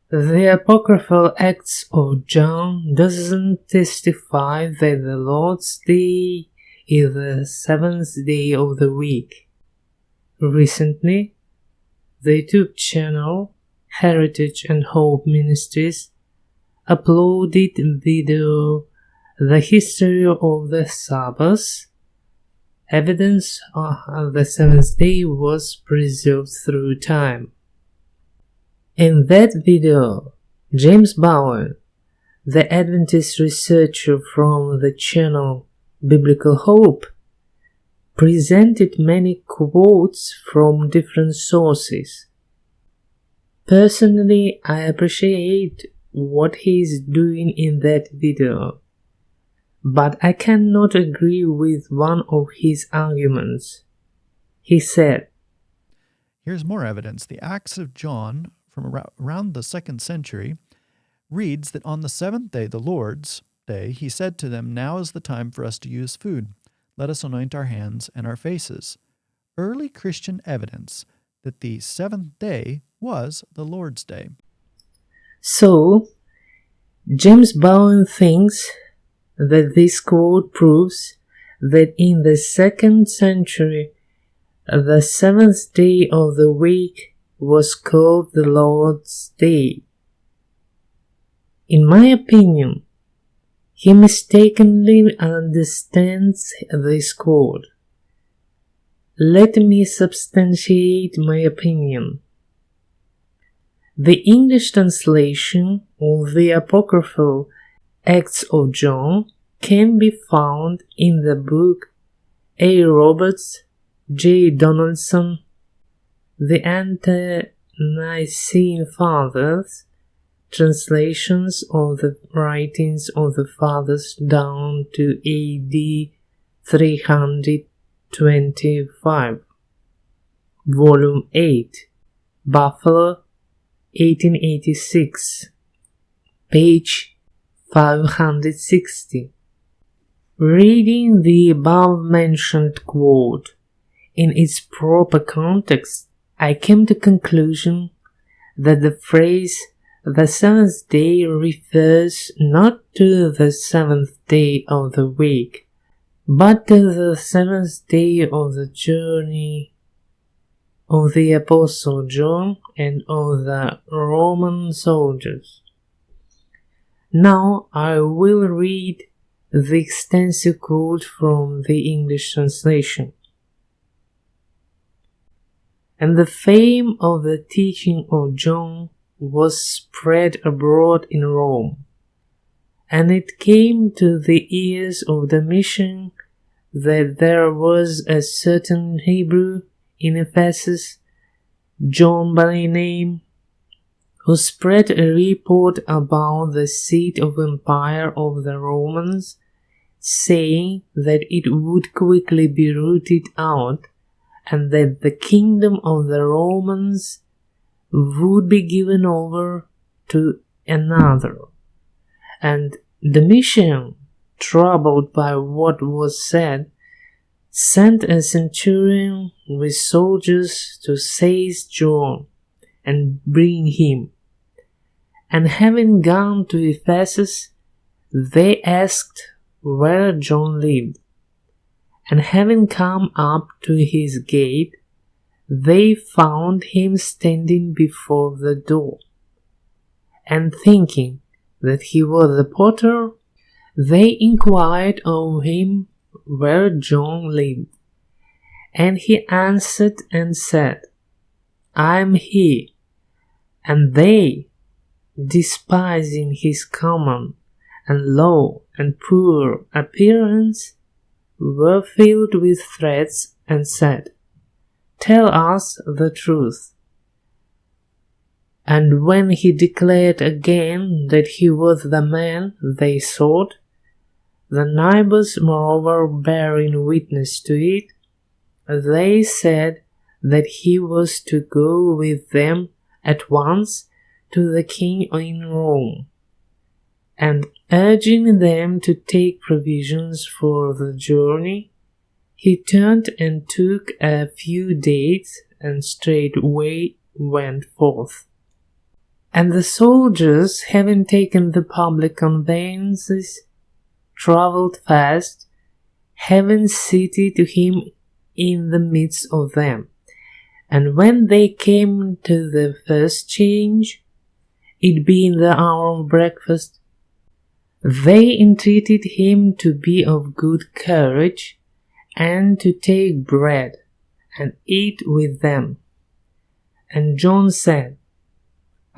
The apocryphal Acts of John doesn't testify that the Lord's Day is the seventh day of the week. Recently, the YouTube channel Heritage and Hope Ministries uploaded video The History of the Sabbath. Evidence of the seventh day was preserved through time. In that video, James Bowen, the Adventist researcher from the channel Biblical Hope, presented many quotes from different sources. Personally, I appreciate what he is doing in that video, but I cannot agree with one of his arguments. He said, Here's more evidence. The Acts of John, from around the 2nd century, reads that on the seventh day, the Lord's Day, he said to them, "Now is the time for us to use food. Let us anoint our hands and our faces." Early Christian evidence that the seventh day was the Lord's Day. So, James Bowen thinks that this quote proves that in the 2nd century, the seventh day of the week was called the Lord's Day. In my opinion, he mistakenly understands this quote. Let me substantiate my opinion. The English translation of the apocryphal Acts of John can be found in the book A. Roberts, J. Donaldson, The Ante-Nicene Fathers, translations of the writings of the Fathers down to AD 325, Volume 8, Buffalo, 1886, page 560. Reading the above-mentioned quote in its proper context, I came to the conclusion that the phrase "the seventh day" refers not to the seventh day of the week, but to the seventh day of the journey of the Apostle John and of the Roman soldiers. Now I will read the extensive quote from the English translation. And the fame of the teaching of John was spread abroad in Rome, and it came to the ears of the mission that there was a certain Hebrew in Ephesus, John by name, who spread a report about the seat of empire of the Romans, saying that it would quickly be rooted out, and that the kingdom of the Romans would be given over to another. And Domitian, troubled by what was said, sent a centurion with soldiers to seize John and bring him. And having gone to Ephesus, they asked where John lived. And having come up to his gate, they found him standing before the door. And thinking that he was the porter, they inquired of him where John lived. And he answered and said, "I am he." And they, despising his common and low and poor appearance, were filled with threats and said, "Tell us the truth." And when he declared again that he was the man they sought, the neighbors moreover bearing witness to it, they said that he was to go with them at once to the king in Rome. And urging them to take provisions for the journey, he turned and took a few dates and straightway went forth. And the soldiers, having taken the public conveyances, travelled fast, having seated him in the midst of them. And when they came to the first change, it being the hour of breakfast, they entreated him to be of good courage, and to take bread, and eat with them. And John said,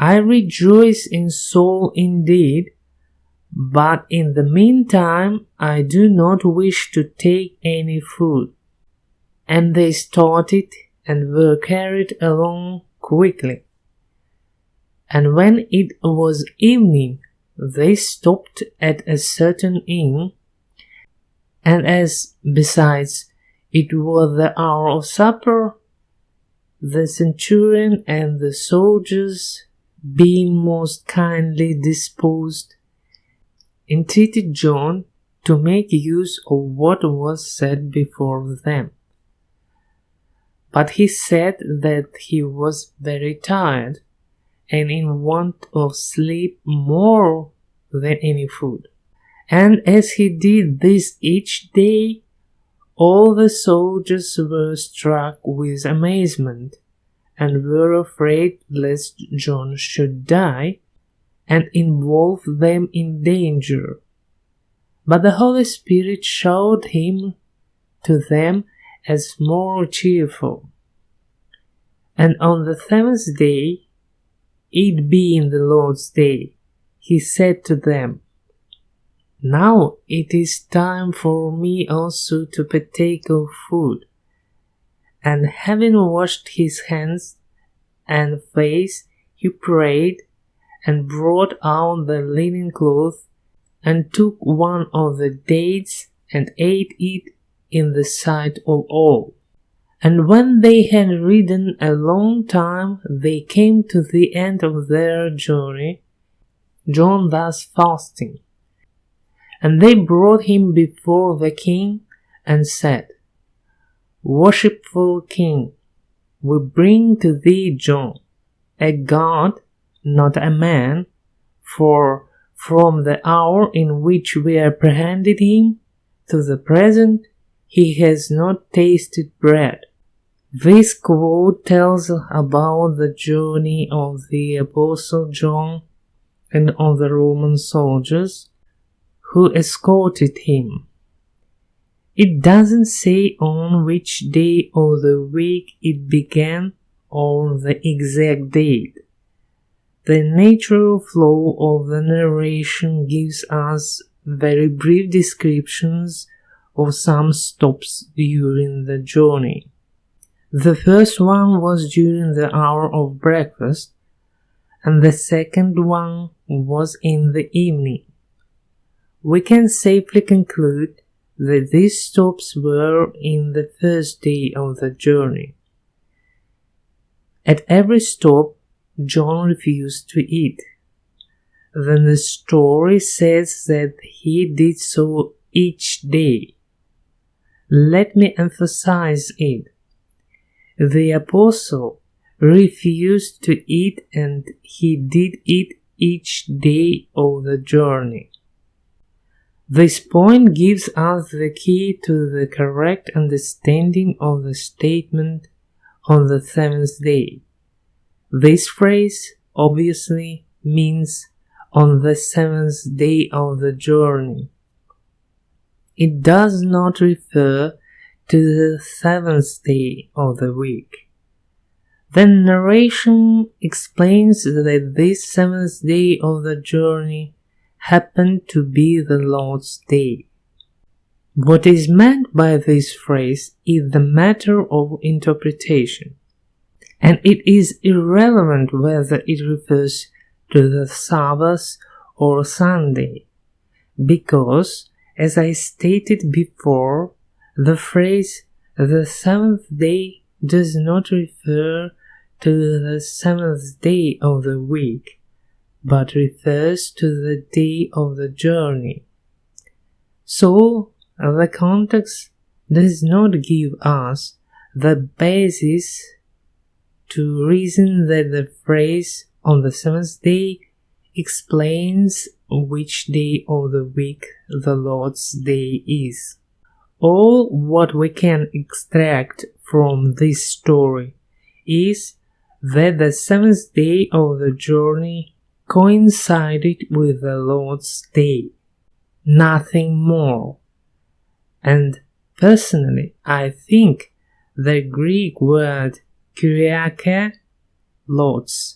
I rejoice in soul indeed, but in the meantime I do not wish to take any food. And they started, and were carried along quickly. And when it was evening, they stopped at a certain inn, and as besides it was the hour of supper, the centurion and the soldiers, being most kindly disposed, entreated John to make use of what was set before them. But he said that he was very tired, and in want of sleep more than any food. And as he did this each day, all the soldiers were struck with amazement, and were afraid lest John should die, and involve them in danger. But the Holy Spirit showed him to them as more cheerful. And on the seventh day, it being the Lord's day, he said to them, Now it is time for me also to partake of food. And having washed his hands and face, he prayed, and brought out the linen cloth, and took one of the dates, and ate it in the sight of all. And when they had ridden a long time, they came to the end of their journey, John thus fasting. And they brought him before the king, and said, Worshipful king, we bring to thee John, a god, not a man, for from the hour in which we apprehended him to the present, he has not tasted bread. This quote tells about the journey of the Apostle John and of the Roman soldiers who escorted him. It doesn't say on which day of the week it began or the exact date. The natural flow of the narration gives us very brief descriptions of some stops during the journey. The first one was during the hour of breakfast, and the second one was in the evening. We can safely conclude that these stops were in the first day of the journey. At every stop, John refused to eat. Then the story says that he did so each day. Let me emphasize it. The apostle refused to eat, and he did eat each day of the journey. This point gives us the key to the correct understanding of the statement on the seventh day. This phrase obviously means on the seventh day of the journey. It does not refer to the seventh day of the week. The narration explains that this seventh day of the journey happened to be the Lord's day. What is meant by this phrase is the matter of interpretation, and it is irrelevant whether it refers to the Sabbath or Sunday, because, as I stated before, the phrase the seventh day does not refer to the seventh day of the week, but refers to the day of the journey. So, the context does not give us the basis to reason that the phrase on the seventh day explains which day of the week the Lord's Day is. All what we can extract from this story is that the seventh day of the journey coincided with the Lord's Day, nothing more. And personally, I think the Greek word Kyriake, Lord's,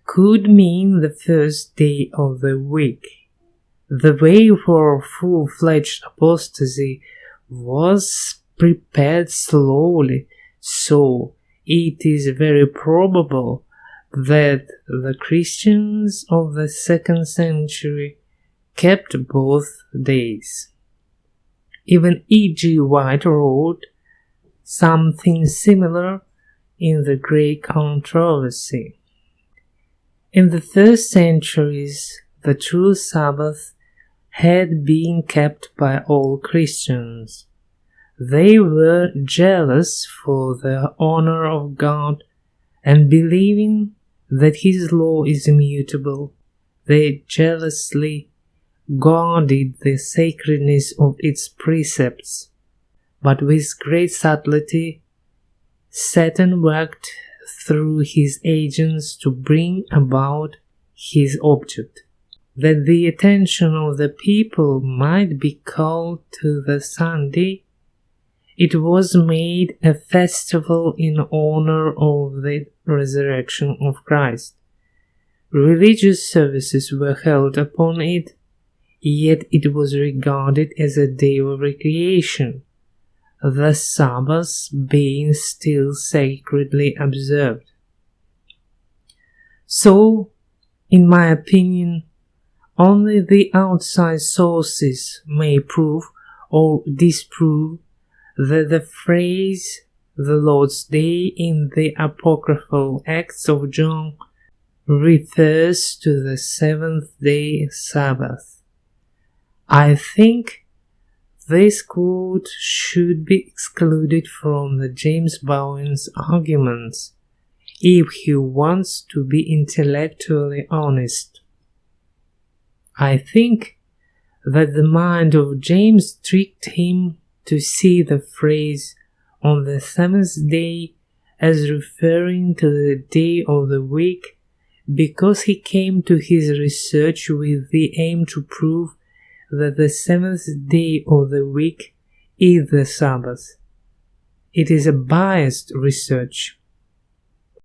could mean the first day of the week. The way for full-fledged apostasy was prepared slowly, so it is very probable that the Christians of the 2nd century kept both days. Even E.G. White wrote something similar in the Great Controversy. In the 1st centuries, the true Sabbath had been kept by all Christians. They were jealous for the honor of God, and believing that His law is immutable, they jealously guarded the sacredness of its precepts. But with great subtlety, Satan worked through his agents to bring about his object, that the attention of the people might be called to the Sunday. It was made a festival in honor of the resurrection of Christ. Religious services were held upon it, yet it was regarded as a day of recreation, the Sabbath being still sacredly observed. So, in my opinion, only the outside sources may prove or disprove that the phrase "the Lord's Day" in the apocryphal Acts of John refers to the seventh-day Sabbath. I think this quote should be excluded from the James Bowen's arguments if he wants to be intellectually honest. I think that the mind of James tricked him to see the phrase "on the seventh day" as referring to the day of the week, because he came to his research with the aim to prove that the seventh day of the week is the Sabbath. It is a biased research.